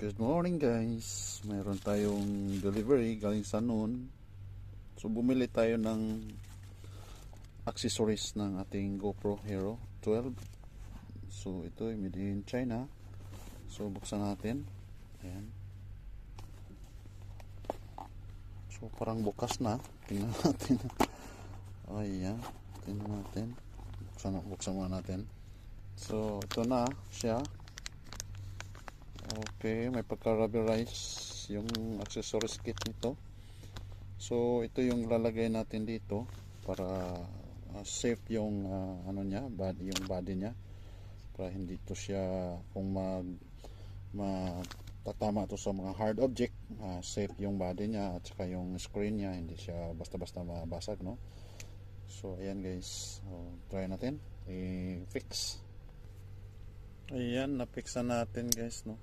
Good morning guys. Mayroon tayong delivery galing sa noon. So bumili tayo ng accessories ng ating GoPro Hero 12. So ito ay made in China. So buksan natin. Ayan. So parang bukas na. Tingnan natin. Ayan. Tingnan natin. Buksan muna natin. So ito na siya. Okay, may pagka-rubberize yung accessories kit nito. So ito yung lalagay natin dito para safe yung ano niya, yung body niya, para hindi to siya kung matatama to sa mga hard object, safe yung body niya at saka yung screen niya, hindi siya basta-basta mabasag, no? So ayan guys, try natin i-fix. Ayan, na-fix na natin guys, no?